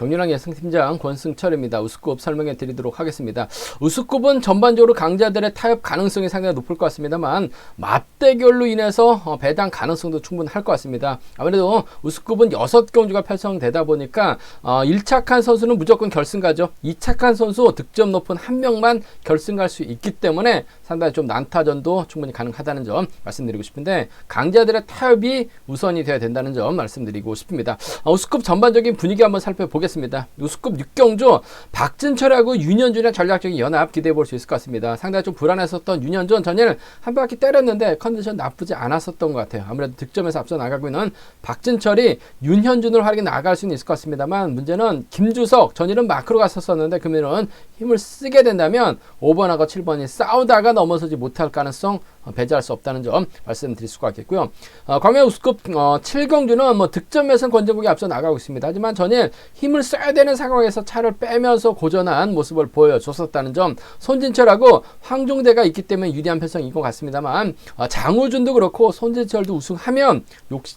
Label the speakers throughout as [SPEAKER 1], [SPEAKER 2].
[SPEAKER 1] 격렬한 예상팀장 권승철입니다. 우스컵 설명해 드리도록 하겠습니다. 우스컵은 전반적으로 강자들의 타협 가능성이 상당히 높을 것 같습니다만 맞대결로 인해서 배당 가능성도 충분할 것 같습니다. 아무래도 우스컵은 6경주가 편성되다 보니까 1착한 선수는 무조건 결승 가죠. 2착한 선수 득점 높은 한 명만 결승 갈 수 있기 때문에 상당히 좀 난타전도 충분히 가능하다는 점 말씀드리고 싶은데 강자들의 타협이 우선이 되어야 된다는 점 말씀드리고 싶습니다. 우스컵 전반적인 분위기 한번 살펴보겠습니다. 우스컵 6경주 박진철하고 윤현준의 전략적인 연합 기대해 볼 수 있을 것 같습니다. 상당히 좀 불안했었던 윤현준 전일 한 바퀴 때렸는데 컨디션 나쁘지 않았었던 것 같아요. 아무래도 득점에서 앞서 나가고 있는 박진철이 윤현준을 활약해 나갈 수는 있을 것 같습니다만 문제는 김주석 전일은 마크로 갔었었는데 금일은 힘을 쓰게 된다면 5번하고 7번이 싸우다가 넘어서지 못할 가능성 배제할 수 없다는 점 말씀드릴 수가 있겠고요. 광명 우스컵 7경주는 득점에서는 권정국이 앞서 나가고 있습니다. 하지만 전일 힘을 써야 되는 상황에서 차를 빼면서 고전한 모습을 보여줬었다는 점, 손진철하고 황종대가 있기 때문에 유리한 편성인 것 같습니다만 장우준도 그렇고 손진철도 우승하면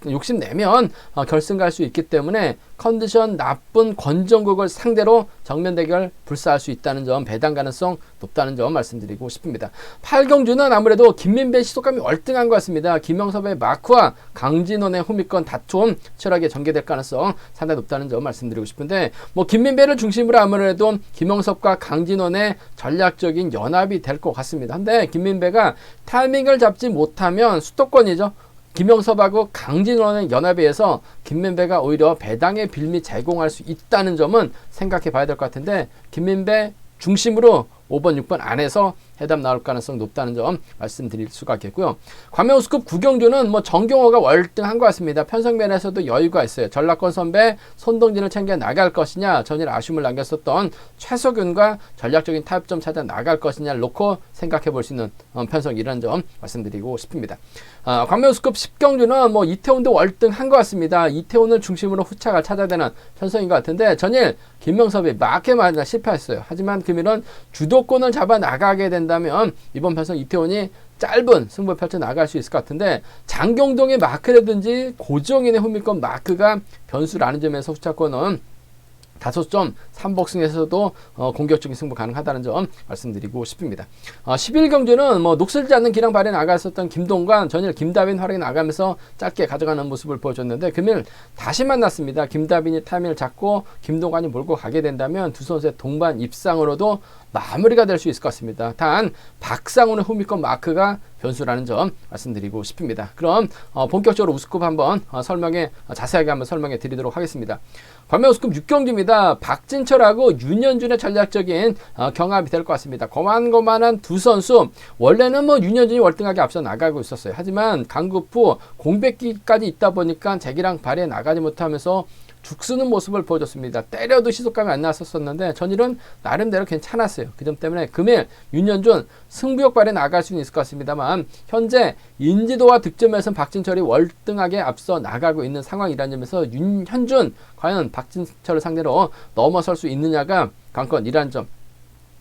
[SPEAKER 1] 욕심내면 결승 갈 수 있기 때문에 컨디션 나쁜 권정국을 상대로 정면 대결 불사할 수 있다는 점, 배당 가능성 높다는 점 말씀드리고 싶습니다. 8경주는 아무래도 김민배 시속감이 월등한 것 같습니다. 김영섭의 마크와 강진원의 후미권 다툼 치열하게 전개될 가능성 상당히 높다는 점 말씀드리고 싶은데 김민배를 중심으로 아무래도 김영섭과 강진원의 전략적인 연합이 될 것 같습니다. 근데 김민배가 타이밍을 잡지 못하면 수도권이죠. 김영섭하고 강진원의 연합에 의해서 김민배가 오히려 배당의 빌미 제공할 수 있다는 점은 생각해 봐야 될 것 같은데 김민배 중심으로 5번, 6번 안에서 해답 나올 가능성 높다는 점 말씀드릴 수가 있겠고요. 광명 우스컵 9경주는 정경호가 월등한 것 같습니다. 편성면에서도 여유가 있어요. 전라권 선배 손동진을 챙겨 나갈 것이냐, 전일 아쉬움을 남겼었던 최석윤과 전략적인 타협점 찾아 나갈 것이냐를 놓고 생각해 볼 수 있는 편성이라는 점 말씀드리고 싶습니다. 광명 우스컵 10경주는 이태원도 월등한 것 같습니다. 이태원을 중심으로 후차가 찾아야 되는 편성인 것 같은데 전일 김명섭이 마켓마다 실패했어요. 하지만 금일은 주도권을 잡아 나가게 된다면 이번 편성 이태원이 짧은 승부를 펼쳐 나갈 수 있을 것 같은데 장경동의 마크라든지 고정인의 후미권 마크가 변수라는 점에서 후차권은 다소 좀 3복승에서도 공격적인 승부 가능하다는 점 말씀드리고 싶습니다. 11경주는 녹슬지 않는 기량 발휘에 나갔었던 김동관, 전일 김다빈 활약에 나가면서 짧게 가져가는 모습을 보여줬는데 금일 다시 만났습니다. 김다빈이 타이밍을 잡고 김동관이 몰고 가게 된다면 두 선수의 동반 입상으로도 마무리가 될 수 있을 것 같습니다. 단 박상훈의 후미권 마크가 변수라는 점 말씀드리고 싶습니다. 그럼 본격적으로 우스컵 한번 자세하게 한번 설명해 드리도록 하겠습니다. 광명 우스컵 6경주입니다. 박진철하고 윤현준의 전략적인 경합이 될 것 같습니다. 거만거만한 두 선수 원래는 윤현준이 월등하게 앞서 나가고 있었어요. 하지만 강급 후 공백기까지 있다 보니까 재기량 발휘에 나가지 못하면서 죽쓰는 모습을 보여줬습니다. 때려도 시속감이 안 나왔었는데 전일은 나름대로 괜찮았어요. 그 점 때문에 금일 윤현준 승부욕 발휘에 나갈 수는 있을 것 같습니다만 현재 인지도와 득점에서는 박진철이 월등하게 앞서 나가고 있는 상황이라는 점에서 윤현준 과연 박진철을 상대로 넘어설 수 있느냐가 관건이라는 점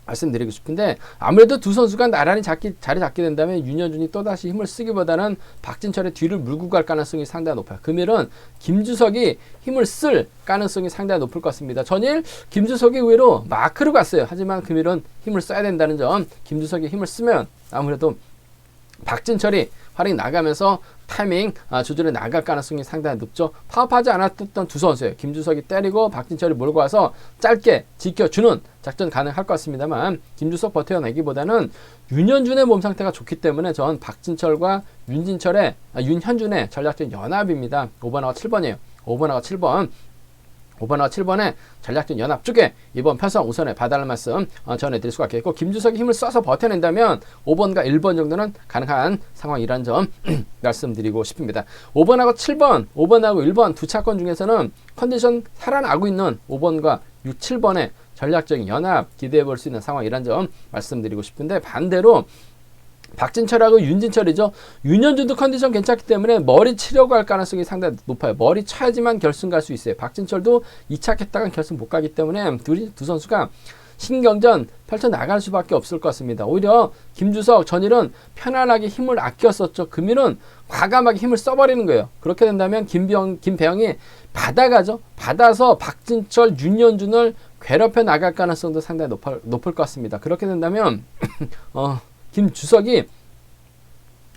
[SPEAKER 1] 말씀드리고 싶은데 아무래도 두 선수가 나란히 자리 잡게 된다면 윤현준이 또다시 힘을 쓰기보다는 박진철의 뒤를 물고 갈 가능성이 상당히 높아요. 금일은 김주석이 힘을 쓸 가능성이 상당히 높을 것 같습니다. 전일 김주석이 의외로 마크로 갔어요. 하지만 금일은 힘을 써야 된다는 점, 김주석이 힘을 쓰면 아무래도 박진철이 활약이 나가면서 타이밍 조절해 나갈 가능성이 상당히 높죠. 파업하지 않았던 두 선수예요. 김주석이 때리고 박진철이 몰고 와서 짧게 지켜주는 작전 가능할 것 같습니다만 김주석 버텨내기보다는 윤현준의 몸 상태가 좋기 때문에 전 박진철과 윤현준의 전략적인 연합입니다. 5번하고 7번이에요. 5번하고 7번. 5번하고 7번의 전략적 연합 쪽에 이번 편성 우선에 봐달라는 말씀 전해드릴 수가 있겠고 김주석이 힘을 써서 버텨낸다면 5번과 1번 정도는 가능한 상황이라는 점 말씀드리고 싶습니다. 5번하고 7번, 5번하고 1번 두 차권 중에서는 컨디션 살아나고 있는 5번과 6, 7번의 전략적인 연합 기대해 볼 수 있는 상황이라는 점 말씀드리고 싶은데 반대로 박진철하고 윤진철이죠. 윤현준도 컨디션 괜찮기 때문에 머리 치려고 할 가능성이 상당히 높아요. 머리 쳐야지만 결승 갈 수 있어요. 박진철도 2차 했다가 결승 못 가기 때문에 두 선수가 신경전 펼쳐나갈 수밖에 없을 것 같습니다. 오히려 김주석, 전일은 편안하게 힘을 아꼈었죠. 금일은 과감하게 힘을 써버리는 거예요. 그렇게 된다면 김배영이 받아가죠. 받아서 박진철, 윤현준을 괴롭혀 나갈 가능성도 상당히 높을 것 같습니다. 그렇게 된다면 김주석이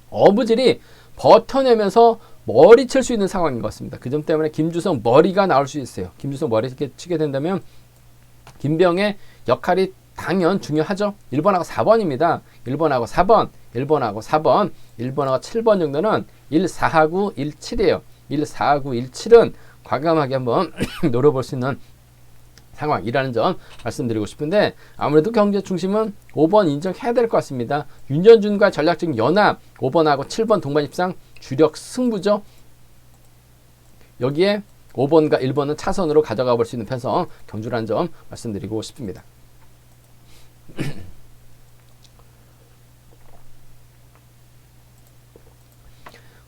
[SPEAKER 1] 어부질이 버텨내면서 머리 칠 수 있는 상황인 것 같습니다. 그 점 때문에 김주성 머리가 나올 수 있어요. 김주성 머리 치게 된다면 김병의 역할이 당연 중요하죠. 1번하고 4번입니다. 1번하고 4번, 1번하고 4번, 1번하고 7번 정도는 1,4하고 1,7이에요. 1,4하고 1,7은 과감하게 한번 노려볼 수 있는 상황이라는 점 말씀드리고 싶은데, 아무래도 경제 중심은 5번 인정해야 될 것 같습니다. 윤현준과 전략적인 연합, 5번하고 7번 동반 입상 주력 승부죠. 여기에 5번과 1번은 차선으로 가져가 볼 수 있는 편성 경주라는 점 말씀드리고 싶습니다.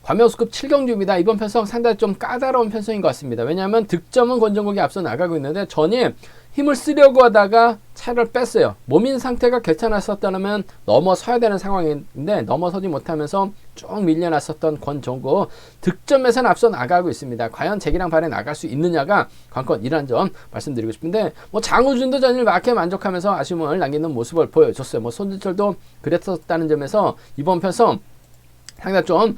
[SPEAKER 1] 과묘수급 7경주입니다. 이번 편성 상당히 좀 까다로운 편성인 것 같습니다. 왜냐하면 득점은 권정국이 앞서 나가고 있는데 전이 힘을 쓰려고 하다가 차를 뺐어요. 몸인 상태가 괜찮았었다면 넘어서야 되는 상황인데 넘어서지 못하면서 쭉 밀려났었던 권정국, 득점에서는 앞서 나가고 있습니다. 과연 재기랑 발에 나갈 수 있느냐가 관건이라는 점 말씀드리고 싶은데, 장우준도 전일 막에 만족하면서 아쉬움을 남기는 모습을 보여줬어요. 손진철도 그랬었다는 점에서 이번 편성 상당히 좀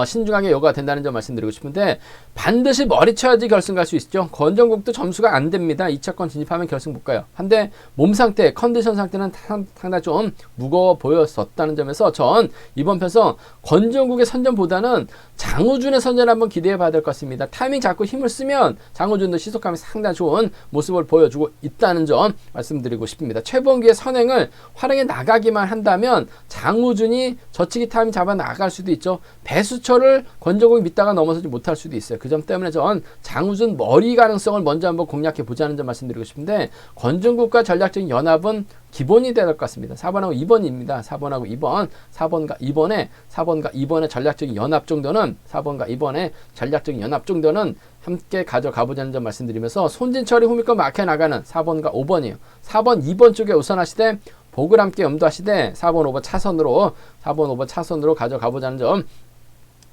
[SPEAKER 1] 신중하게 요구가 된다는 점 말씀드리고 싶은데, 반드시 머리 쳐야지 결승 갈 수 있죠. 권정국도 점수가 안 됩니다. 2차권 진입하면 결승 못 가요. 한데 몸 상태, 컨디션 상태는 상당히 좀 무거워 보였었다는 점에서 전 이번 편성 권정국의 선전보다는 장우준의 선전을 한번 기대해 봐야 될 것 같습니다. 타이밍 잡고 힘을 쓰면 장우준도 시속감이 상당히 좋은 모습을 보여주고 있다는 점 말씀드리고 싶습니다. 최범기의 선행을 활용해 나가기만 한다면 장우준이 저치기 타이밍 잡아 나갈 수도 있죠. 배수철을 권정국이 믿다가 넘어서지 못할 수도 있어요. 그 점 때문에 전 장우준 머리 가능성을 먼저 한번 공략해 보자는 점 말씀드리고 싶은데, 권정국과 전략적인 연합은 기본이 돼야 될 것 같습니다. 4번하고 2번입니다. 4번하고 2번, 4번과 2번의 전략적인 연합 정도는 4번과 2번의 전략적인 연합 정도는 함께 가져가 보자는 점 말씀드리면서, 손진철이 후미권 막혀 나가는 4번과 5번이에요. 4번, 2번 쪽에 우선하시되 복을 함께 염두하시되 4번, 5번 차선으로 4번, 5번 차선으로 가져가 보자는 점,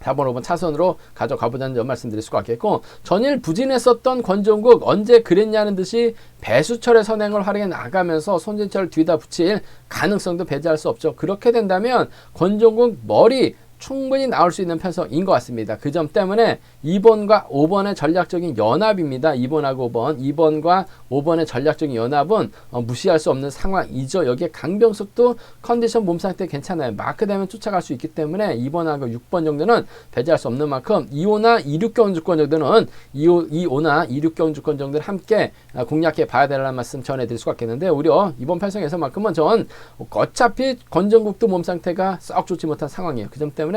[SPEAKER 1] 4번, 5번 차선으로 가져가 보자는 점 말씀드릴 수가 있겠고, 전일 부진했었던 권정국 언제 그랬냐는 듯이 배수철의 선행을 활용해 나가면서 손진철을 뒤다 붙일 가능성도 배제할 수 없죠. 그렇게 된다면 권정국 머리 충분히 나올 수 있는 편성인 것 같습니다. 그 점 때문에 2번과 5번의 전략적인 연합입니다. 2번하고 5번, 2번과 5번의 전략적인 연합은 무시할 수 없는 상황이죠. 여기에 강병석도 컨디션 몸 상태 괜찮아요. 마크 되면 쫓아갈 수 있기 때문에 2번하고 6번 정도는 배제할 수 없는 만큼 2호나 26경주권 정도는 2호나 26경주권 정도를 함께 공략해 봐야 되라는 말씀 전해드릴 수가 있겠는데, 오히려 이번 편성에서만큼은 전 어차피 권정국도 몸 상태가 썩 좋지 못한 상황이에요. 그 점 때문에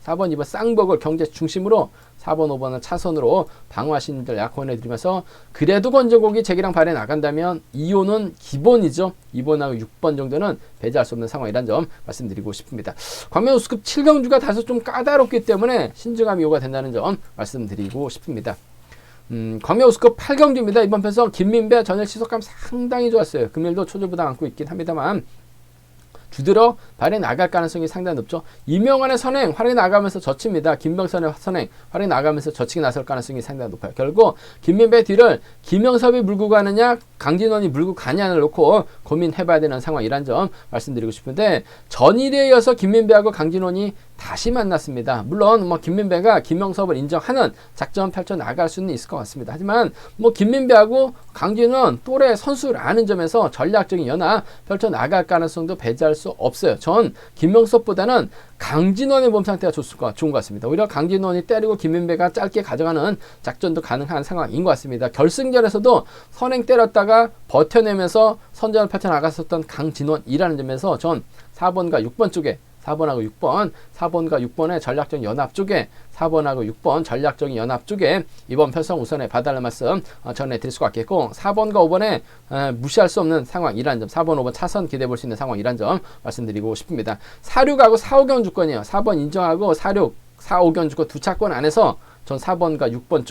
[SPEAKER 1] 4번, 2번 쌍복을 경제 중심으로 4번, 5번은 차선으로 방어하시는 분들 약혼해드리면서, 그래도 권정국이 재기랑 발에 나간다면 2호는 기본이죠. 2번하고 6번 정도는 배제할 수 없는 상황이라는 점 말씀드리고 싶습니다. 광명우스급 7경주가 다소 좀 까다롭기 때문에 신중함이 요구가 된다는 점 말씀드리고 싶습니다. 광명우스급 8경주입니다. 이번 편성 김민배 전일 시속감 상당히 좋았어요. 금일도 초조부담 안고 있긴 합니다만 주들어 발에 나갈 가능성이 상당히 높죠. 이명환의 선행 활에 나가면서 젖힙니다. 김병선의 선행 활에 나가면서 젖히기 나설 가능성이 상당히 높아요. 결국 김민배 뒤를 김영섭이 물고 가느냐 강진원이 물고 가냐를 놓고 고민해봐야 되는 상황이란 점 말씀드리고 싶은데, 전일에 이어서 김민배하고 강진원이 다시 만났습니다. 물론 김민배가 김영섭을 인정하는 작전 펼쳐 나갈 수는 있을 것 같습니다. 하지만 김민배하고 강진원 또래 선수라는 점에서 전략적인 연합 펼쳐 나갈 가능성도 배제할 수 없어요. 전 김영섭보다는 강진원의 몸 상태가 좋은 것 같습니다. 오히려 강진원이 때리고 김민배가 짧게 가져가는 작전도 가능한 상황인 것 같습니다. 결승전에서도 선행 때렸다가 버텨내면서 선전을 펼쳐 나갔었던 강진원이라는 점에서 전 4번과 6번 쪽에 4번하고 6번, 4번과 6번의 전략적인 연합 쪽에 4번하고 6번 전략적인 연합 쪽에 이번 편성 우선에 봐달라는 말씀 전해드릴 수가 있겠고, 4번과 5번에 무시할 수 없는 상황이라는 점, 4번, 5번 차선 기대해 볼 수 있는 상황이라는 점 말씀드리고 싶습니다. 4, 6하고 4, 5경 주권이에요. 4번 인정하고 4, 6, 4, 5경 주권 두 차권 안에서 전 4번과 6번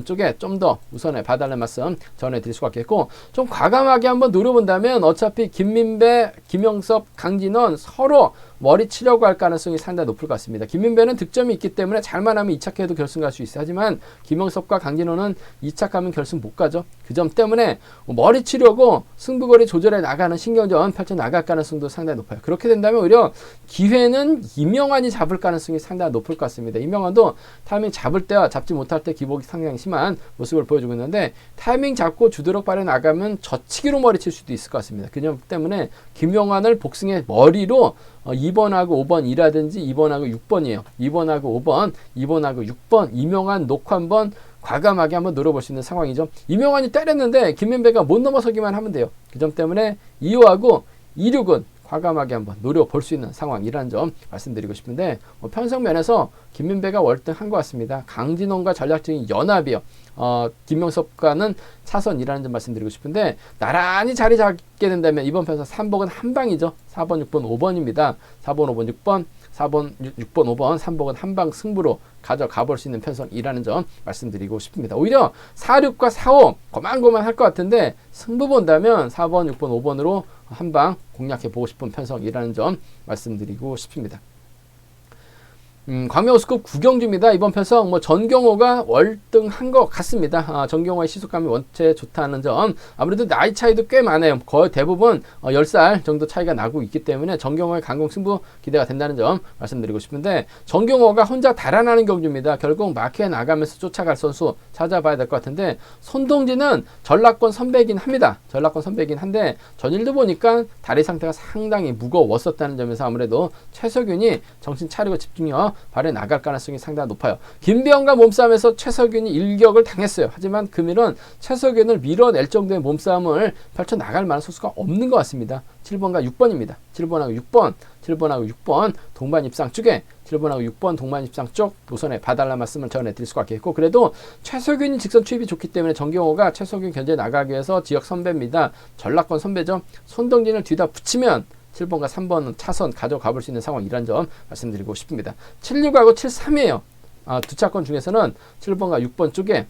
[SPEAKER 1] 쪽에 좀 더 우선에 봐달라는 말씀 전해드릴 수가 있겠고, 좀 과감하게 한번 노려본다면 어차피 김민배, 김영섭, 강진원 서로 머리 치려고 할 가능성이 상당히 높을 것 같습니다. 김민배는 득점이 있기 때문에 잘만 하면 2착해도 결승 갈 수 있어요. 하지만 김영섭과 강진호는 2착하면 결승 못 가죠. 그 점 때문에 머리 치려고 승부거리 조절해 나가는 신경전 펼쳐 나갈 가능성도 상당히 높아요. 그렇게 된다면 오히려 기회는 이명환이 잡을 가능성이 상당히 높을 것 같습니다. 이명환도 타이밍 잡을 때와 잡지 못할 때 기복이 상당히 심한 모습을 보여주고 있는데, 타이밍 잡고 주도력 발휘 나가면 저치기로 머리 칠 수도 있을 것 같습니다. 그 점 때문에 김명환을 복승의 머리로 2번하고 5번이라든지 2번하고 6번이에요. 2번하고 5번, 2번하고 6번, 이명환 놓고 한번 과감하게 한번 노려볼 수 있는 상황이죠. 이명환이 때렸는데 김민배가 못 넘어서기만 하면 돼요. 그 점 때문에 2호하고 26은 과감하게 한번 노려볼 수 있는 상황이라는 점 말씀드리고 싶은데, 편성면에서 김민배가 월등한 것 같습니다. 강진원과 전략적인 연합이요. 김명섭과는 차선이라는 점 말씀드리고 싶은데, 나란히 자리 잡게 된다면 이번 편성 3번은 한 방이죠. 4번, 6번, 5번입니다. 4번, 5번, 6번, 4번, 6번, 5번, 3번은 한 방 승부로 가져가 볼 수 있는 편성이라는 점 말씀드리고 싶습니다. 오히려 4, 6과 4, 5 고만고만 할 것 같은데, 승부 본다면 4번, 6번, 5번으로 한 방 공략해 보고 싶은 편성이라는 점 말씀드리고 싶습니다. 광명호수급 구경주입니다. 이번 편성 전경호가 월등한 것 같습니다. 전경호의 시속감이 원체 좋다는 점, 아무래도 나이 차이도 꽤 많아요. 거의 대부분 10살 정도 차이가 나고 있기 때문에 전경호의 강공 승부 기대가 된다는 점 말씀드리고 싶은데, 전경호가 혼자 달아나는 경주입니다. 결국 마크에 나가면서 쫓아갈 선수 찾아봐야 될 것 같은데, 손동진은 전라권 선배이긴 합니다. 전라권 선배이긴 한데 전일도 보니까 다리 상태가 상당히 무거웠었다는 점에서 아무래도 최석윤이 정신 차리고 집중력 발에 나갈 가능성이 상당히 높아요. 김병과 몸싸움에서 최석윤이 일격을 당했어요. 하지만 금일은 최석윤을 밀어낼 정도의 몸싸움을 펼쳐 나갈 만한 선수가 없는 것 같습니다. 7번과 6번입니다. 7번하고 6번 동반 입상 쪽에 7번하고 6번 동반 입상 쪽 노선에 봐달라는 말씀을 전해드릴 수가 있겠고, 그래도 최석윤이 직선 투입이 좋기 때문에 정경호가 최석윤 견제 나가기 위해서 지역 선배입니다. 전라권 선배죠. 손동진을 뒤다 붙이면 7번과 3번 차선 가져가 볼 수 있는 상황이라는 점 말씀드리고 싶습니다. 76하고 73이에요. 두 차권 중에서는 7번과 6번 쪽에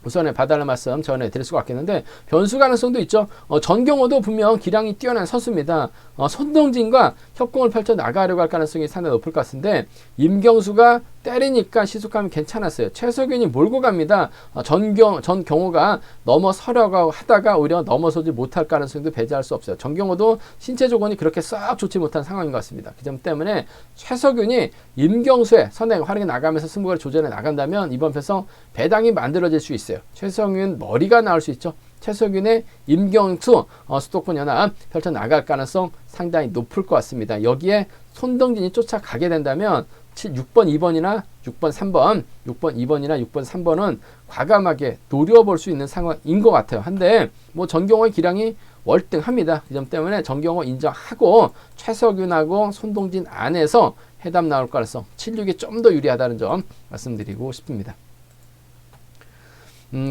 [SPEAKER 1] 우선에 봐달라는 말씀 전해드릴 수가 있겠는데, 변수 가능성도 있죠. 전경호도 분명 기량이 뛰어난 선수입니다. 손동진과 협공을 펼쳐 나가려고 할 가능성이 상당히 높을 것 같은데, 임경수가 때리니까 시속감이 괜찮았어요. 최석윤이 몰고 갑니다. 전경호가 넘어서려고 하다가 오히려 넘어서지 못할 가능성도 배제할 수 없어요. 전경호도 신체 조건이 그렇게 썩 좋지 못한 상황인 것 같습니다. 그 점 때문에 최석윤이 임경수의 선행 활약에 나가면서 승부를 조절해 나간다면 이번 편성 배당이 만들어질 수 있어요. 최석윤 머리가 나올 수 있죠. 최석윤의 임경수 수도권 연합 펼쳐 나갈 가능성 상당히 높을 것 같습니다. 여기에 손동진이 쫓아가게 된다면 6번, 2번이나 6번, 3번, 6번, 2번이나 6번, 3번은 과감하게 노려볼 수 있는 상황인 것 같아요. 한데 전경호의 기량이 월등합니다. 그 점 때문에 전경호 인정하고 최석윤하고 손동진 안에서 해답 나올 가능성 7, 6이 좀 더 유리하다는 점 말씀드리고 싶습니다.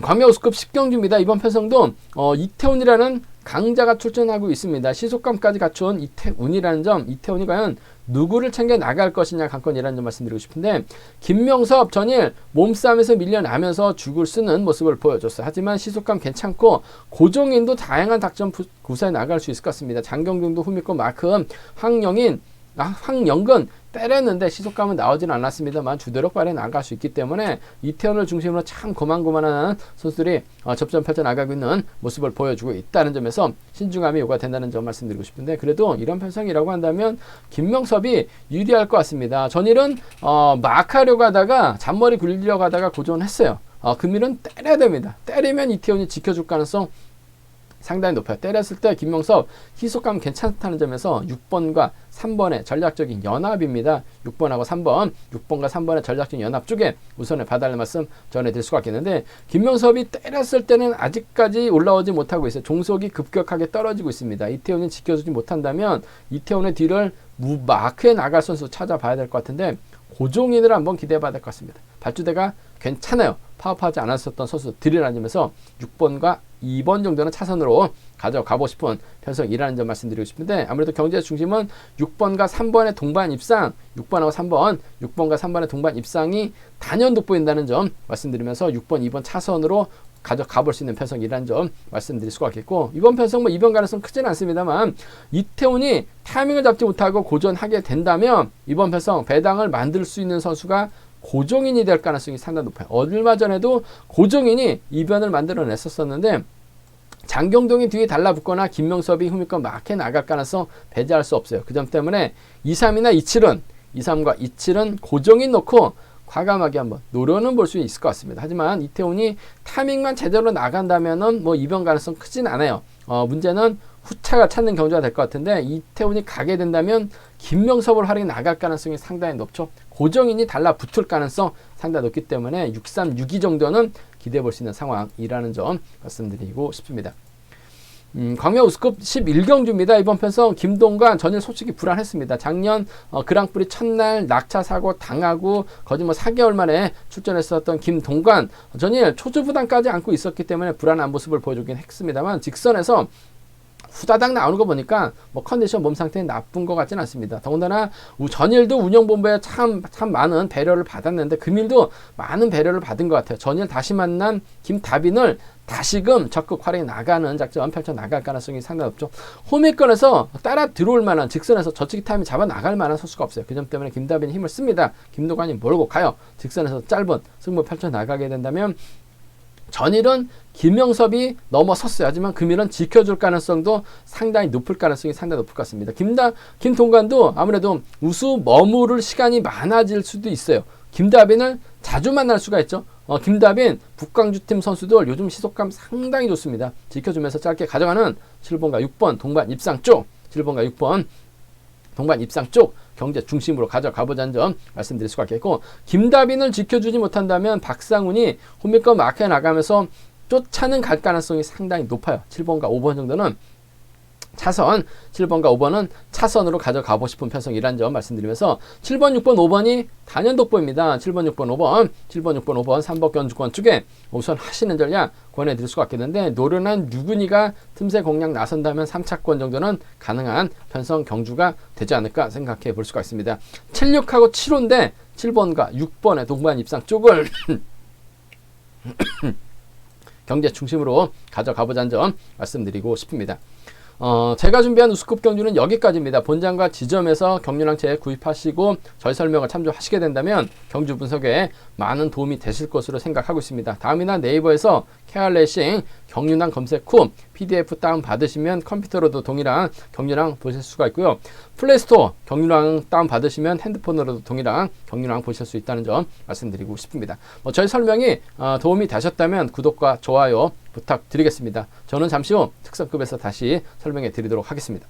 [SPEAKER 1] 광명호수급 10경주입니다. 이번 편성도 이태훈이라는 강자가 출전하고 있습니다. 시속감까지 갖춘 이태훈이라는 점, 이태훈이 과연 누구를 챙겨 나갈 것이냐 관건이라는 점 말씀드리고 싶은데, 김명섭 전일 몸싸움에서 밀려나면서 죽을 쓰는 모습을 보여줬어요. 하지만 시속감 괜찮고 고종인도 다양한 닥점 구사에 나갈 수 있을 것 같습니다. 장경중도 후미권 마크, 황영근 때렸는데 시속감은 나오지는 않았습니다만 주도력 발휘에 나갈 수 있기 때문에 이태원을 중심으로 참 고만고만한 선수들이 접전 펼쳐 나가고 있는 모습을 보여주고 있다는 점에서 신중함이 요구된다는 점 말씀드리고 싶은데, 그래도 이런 편성이라고 한다면 김명섭이 유리할 것 같습니다. 전일은 마크하려고 하다가 잔머리 굴리려고 하다가 고전했어요. 금일은 때려야 됩니다. 때리면 이태원이 지켜줄 가능성 상당히 높아요. 때렸을 때 김명섭 희속감 괜찮다는 점에서 6번과 3번의 전략적인 연합입니다. 6번하고 3번, 6번과 3번의 전략적인 연합 쪽에 우선을 봐달라는 말씀 전해드릴 수가 있겠는데, 김명섭이 때렸을 때는 아직까지 올라오지 못하고 있어요. 종속이 급격하게 떨어지고 있습니다. 이태훈이 지켜주지 못한다면 이태훈의 뒤를 마크에 나갈 선수 찾아봐야 될 것 같은데, 고종인을 한번 기대해봐야 될 것 같습니다. 발주대가 괜찮아요. 파업하지 않았었던 선수들이라는 점에서 6번과 2번 정도는 차선으로 가져가고 싶은 편성이라는 점 말씀드리고 싶은데, 아무래도 경제 중심은 6번과 3번의 동반 입상, 6번하고 3번, 6번과 3번의 동반 입상이 단연 돋보인다는 점 말씀드리면서 6번, 2번 차선으로 가져가 볼 수 있는 편성이라는 점 말씀드릴 수가 있겠고, 이번 편성 뭐 이번 가능성 크지는 않습니다만 이태훈이 타이밍을 잡지 못하고 고전하게 된다면 이번 편성 배당을 만들 수 있는 선수가 고종인이 될 가능성이 상당히 높아요. 얼마 전에도 고종인이 이변을 만들어냈었는데 장경동이 뒤에 달라붙거나 김명섭이 후미권 막혀 나갈 가능성 배제할 수 없어요. 그 점 때문에 2-3이나 2-7은 2-3과 2-7은 고종인 놓고 과감하게 한번 노려는 볼 수 있을 것 같습니다. 하지만 이태훈이 타이밍만 제대로 나간다면은 뭐 이변 가능성 크진 않아요. 문제는 후차가 찾는 경주가 될 것 같은데, 이태훈이 가게 된다면 김명섭을 활용해 나갈 가능성이 상당히 높죠. 고정인이 달라붙을 가능성 상당히 높기 때문에 6-3, 6-2 정도는 기대해 볼 수 있는 상황이라는 점 말씀드리고 싶습니다. 광명 우스컵 11경주입니다. 이번 편성 김동관 전일 솔직히 불안했습니다. 작년 그랑프리 첫날 낙차 사고 당하고 거의 뭐 4개월 만에 출전했었던 김동관 전일 초주부담까지 안고 있었기 때문에 불안한 모습을 보여주긴 했습니다만, 직선에서 후다닥 나오는 거 보니까 뭐 컨디션 몸 상태는 나쁜 것 같지는 않습니다. 더군다나 전일도 운영본부에 참 많은 배려를 받았는데 금일도 많은 배려를 받은 것 같아요. 전일 다시 만난 김다빈을 다시금 적극 활용해 나가는 작전 펼쳐 나갈 가능성이 상당히 높죠. 홈위권에서 따라 들어올 만한, 직선에서 저치기 타임이 잡아 나갈 만한 선수가 없어요. 그 점 때문에 김다빈이 힘을 씁니다. 김도관이 몰고 가요. 직선에서 짧은 승부 펼쳐 나가게 된다면 전일은 김명섭이 넘어섰어요. 하지만 금일은 지켜줄 가능성도 상당히 높을 가능성이 상당히 높을 것 같습니다. 김동관도 아무래도 우수 머무를 시간이 많아질 수도 있어요. 김다빈을 자주 만날 수가 있죠. 김다빈 북광주팀 선수들 요즘 시속감 상당히 좋습니다. 지켜주면서 짧게 가져가는 7번과 6번 동반 입상 쪽, 7번과 6번 동반 입상 쪽 경제 중심으로 가져가보자는 점 말씀드릴 수가 있겠고, 김다빈을 지켜주지 못한다면 박상훈이 홈미권 마크에 나가면서 쫓아는 갈 가능성이 상당히 높아요. 7번과 5번 정도는 차선, 7번과 5번은 차선으로 가져가고 싶은 편성이라는 점 말씀드리면서 7번, 6번, 5번이 단연 돋보입니다. 7번, 6번, 5번, 7번, 6번, 5번 3번 견주권 쪽에 우선 하시는 전략 권해드릴 수가 있겠는데, 노련한 유근이가 틈새 공략 나선다면 3차권 정도는 가능한 편성 경주가 되지 않을까 생각해 볼 수가 있습니다. 76하고 7호인데 7번과 6번의 동반 입상 쪽을 경제 중심으로 가져가보자는 점 말씀드리고 싶습니다. 제가 준비한 우스컵 경주는 여기까지입니다. 본장과 지점에서 경륜항체 구입하시고 저희 설명을 참조하시게 된다면 경주 분석에 많은 도움이 되실 것으로 생각하고 있습니다. 다음이나 네이버에서 KR레이싱 경륜항 검색 후 PDF 다운 받으시면 컴퓨터로도 동일한 경륜항 보실 수가 있고요. 플레이스토어 경륜항 다운 받으시면 핸드폰으로도 동일한 경륜항 보실 수 있다는 점 말씀드리고 싶습니다. 저희 설명이 도움이 되셨다면 구독과 좋아요 부탁드리겠습니다. 저는 잠시 후 특성급에서 다시 설명해 드리도록 하겠습니다.